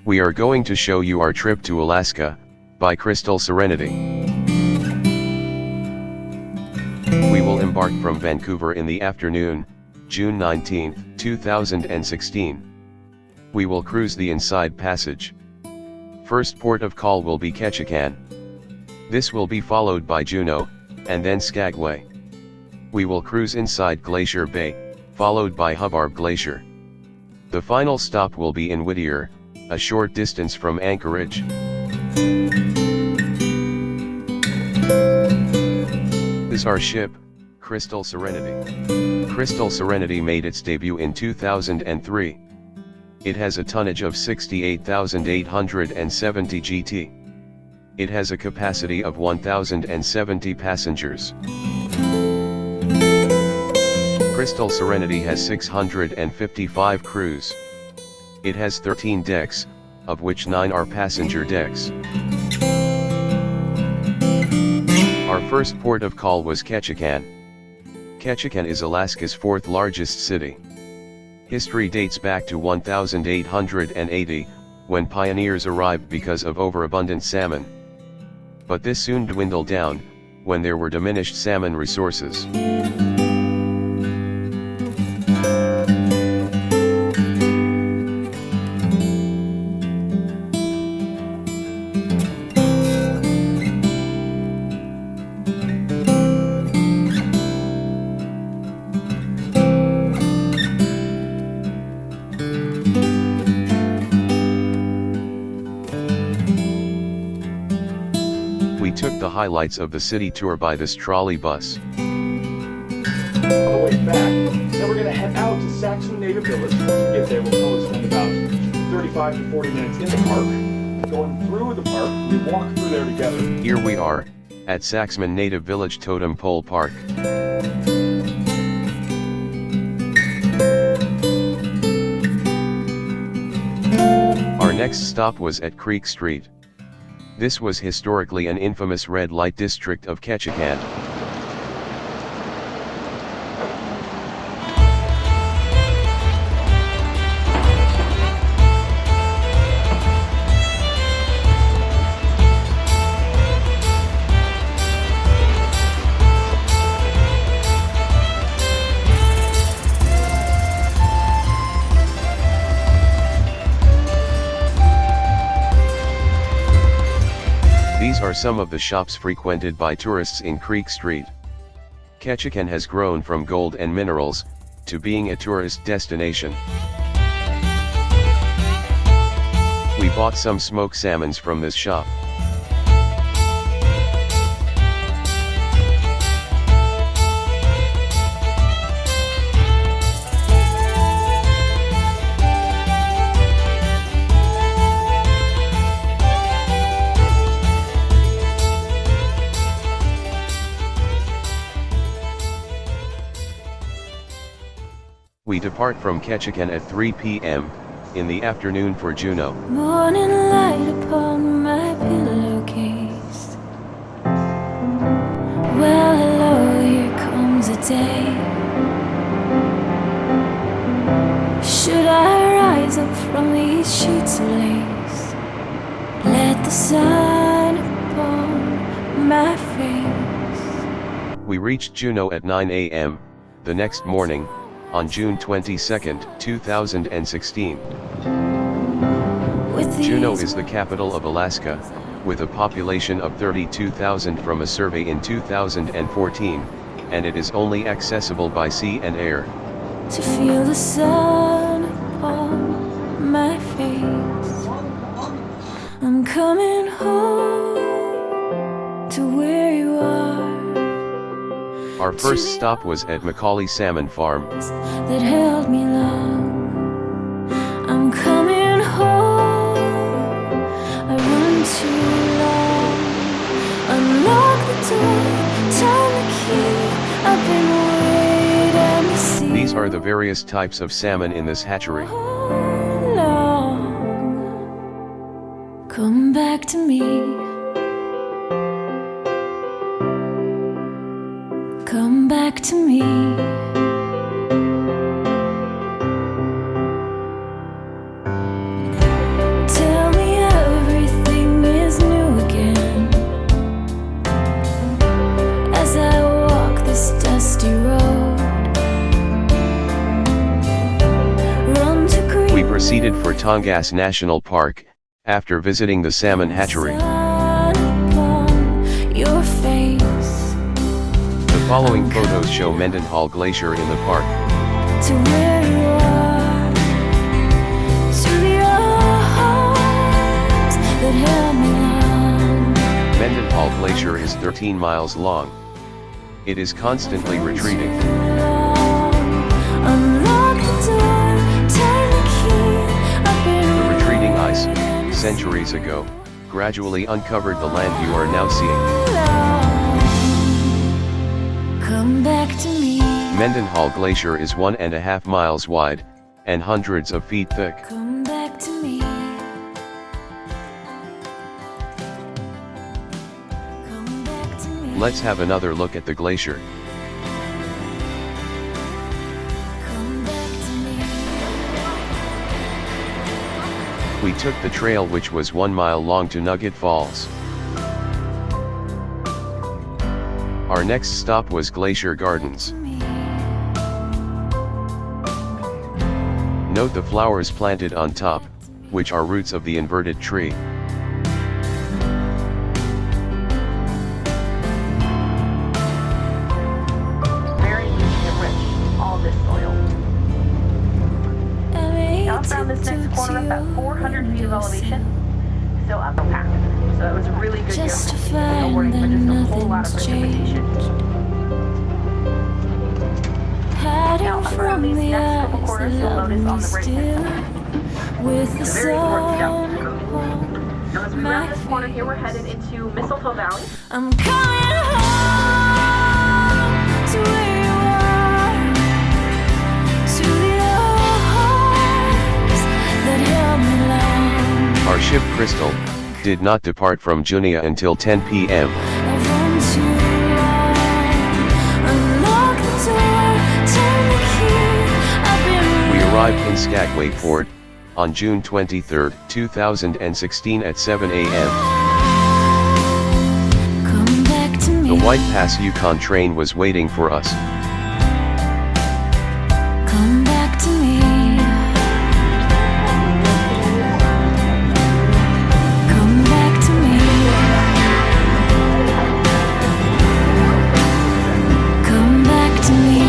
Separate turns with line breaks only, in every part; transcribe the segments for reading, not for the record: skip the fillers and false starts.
We are going to show you our trip to Alaska, by Crystal Serenity. We will embark from Vancouver in the afternoon, June 19, 2016. We will cruise the Inside Passage. First port of call will be Ketchikan. This will be followed by Juneau, and then Skagway. We will cruise inside Glacier Bay, followed by Hubbard Glacier. The final stop will be in Whittier, a short distance from Anchorage. This is our ship, Crystal Serenity. Crystal Serenity made its debut in 2003. It has a tonnage of 68,870 GT. It has a capacity of 1,070 passengers. Crystal Serenity has 655 crews. It has 13 decks, of which 9 are passenger decks. Our first port of call was Ketchikan. Ketchikan is Alaska's fourth largest city. History dates back to 1880, when pioneers arrived because of overabundant salmon. But this soon dwindled down, when there were diminished salmon resources. We took the highlights of the city tour by this trolley bus.
On the way back, then we're going to head out to Saxon Native Village. Once we get there, we'll probably spend about 35 to 40 minutes in the park. Going through the park, we walk through there together.
Here we are, at Saxman Native Village Totem Pole Park. Our next stop was at Creek Street. This was historically an infamous red light district of Ketchikan. These are some of the shops frequented by tourists in Creek Street. Ketchikan has grown from gold and minerals, to being a tourist destination. We bought some smoked salmons from this shop. We depart from Ketchikan at 3 p.m. in the afternoon for Juneau.
Morning light upon my pillowcase. Well, hello, here comes a day. Should I rise up from these sheets of lace? Let the sun upon my face.
We reached Juneau at 9 a.m. the next morning, on June 22, 2016. Juneau is the capital of Alaska, with a population of 32,000 from a survey in 2014, and it is only accessible by sea and air.
To feel the sun upon my face, I'm coming home to where you are.
Our first stop was at Macaulay Salmon Farm.
That held me long. I'm coming home. I run too long. Unlock the door, turn the key. I've been waiting to see.
These are the various types of salmon in this hatchery.
Long. Come back to me. Come back to me. Tell
Tongass National Park, after visiting the salmon hatchery.
Your face
The following photos show Mendenhall Glacier in the park.
to where you are, to the arms that held me long.
Mendenhall Glacier is 13 miles long. It is constantly retreating.
Unlock the door, turn the key, I've been
The retreating ice, centuries ago, gradually uncovered the land you are now seeing.
Come back to me.
Mendenhall Glacier is 1.5 miles wide, and hundreds of feet thick.
Come back to me. Come back to me.
Let's have another look at the glacier.
Come back to me.
We took the trail which was 1 mile long to Nugget Falls. Our next stop was Glacier Gardens. Note the flowers planted on top, which are roots of the inverted tree.
Very nutrient rich, all this soil. Now I found this next corner up at 400 feet of elevation, still upper-packed. So it was a really good year
Just
for
to
snowboarding,
find
but
that
just a whole lot of
nothing's
precipitation.
Hiding
Now,
from
around these
the
next couple
eyes
corners,
that
you'll
love
notice
me
on the right
still. With the
It's very towards the
sun
upper. Now as we round this corner here, we're headed into Mistletoe Valley.
I'm coming home to where you are, to the arms that held me long.
Our ship Crystal did not depart from Juneau until 10 p.m.
I've run too long. Unlock the door, turn the key. I've been
We arrived in Skagway Port on June 23, 2016 at 7 a.m.
Come back to me.
The White Pass Yukon train was waiting for us.
Come back to me. Come back to me. Come back to me.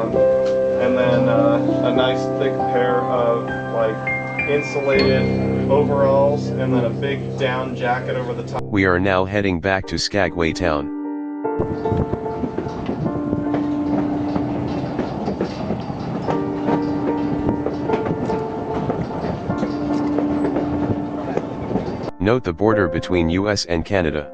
and then a nice thick pair of like insulated overalls, and then a big down jacket over the top.
We are now heading back to Skagway town. Note the border between US and Canada.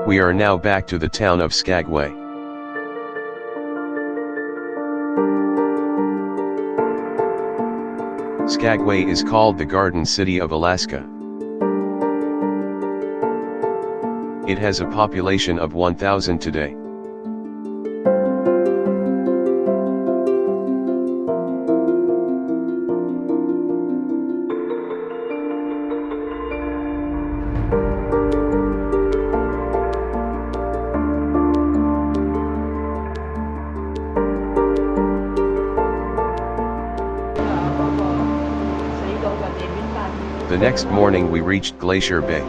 We are now back to the town of Skagway. Skagway is called the Garden City of Alaska. It has a population of 1,000 today. The next morning we reached Glacier Bay.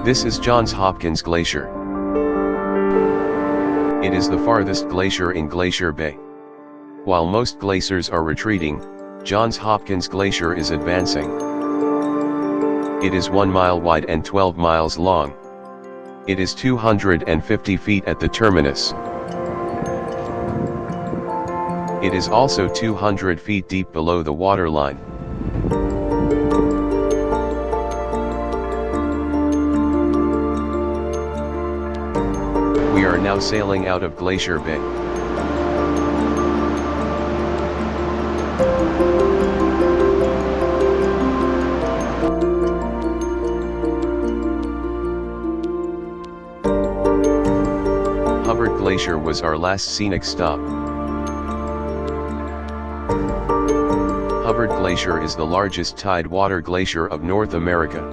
This is Johns Hopkins Glacier. It is the farthest glacier in Glacier Bay. While most glaciers are retreating, Johns Hopkins Glacier is advancing. It is 1 mile wide and 12 miles long. It is 250 feet at the terminus. It is also 200 feet deep below the waterline. We are now sailing out of Glacier Bay. Hubbard Glacier was our last scenic stop. Hubbard Glacier is the largest tidewater glacier of North America.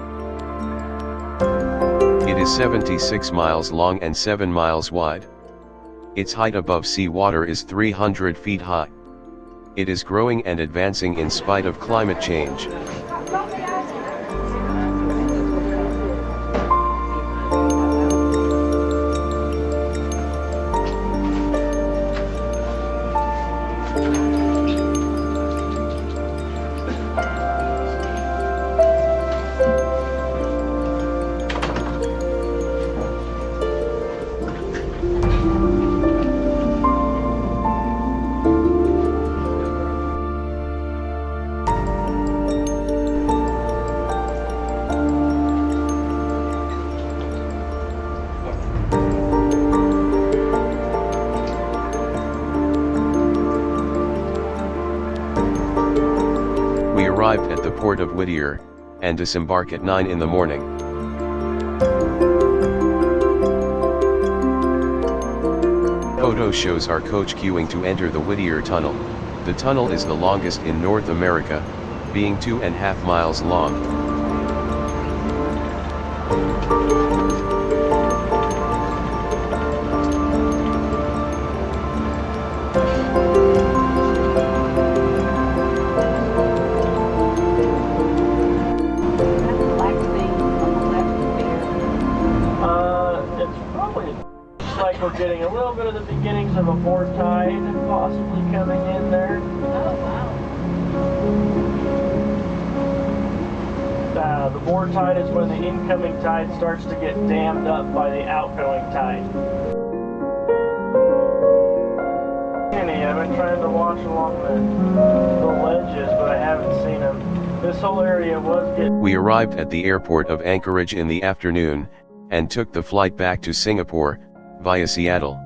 It is 76 miles long and 7 miles wide. Its height above sea water is 300 feet high. It is growing and advancing in spite of climate change. We arrived at the port of Whittier, and disembark at 9 in the morning. Photo shows our coach queuing to enter the Whittier Tunnel. The tunnel is the longest in North America, being 2.5 miles long.
We're getting a little bit of the beginnings of a board tide possibly coming in there. The board tide is when the incoming tide starts to get dammed up by the outgoing tide. I've been trying to watch along the ledges, but I haven't seen them. This whole area was getting...
We arrived at the airport of Anchorage in the afternoon, and took the flight back to Singapore, via Seattle.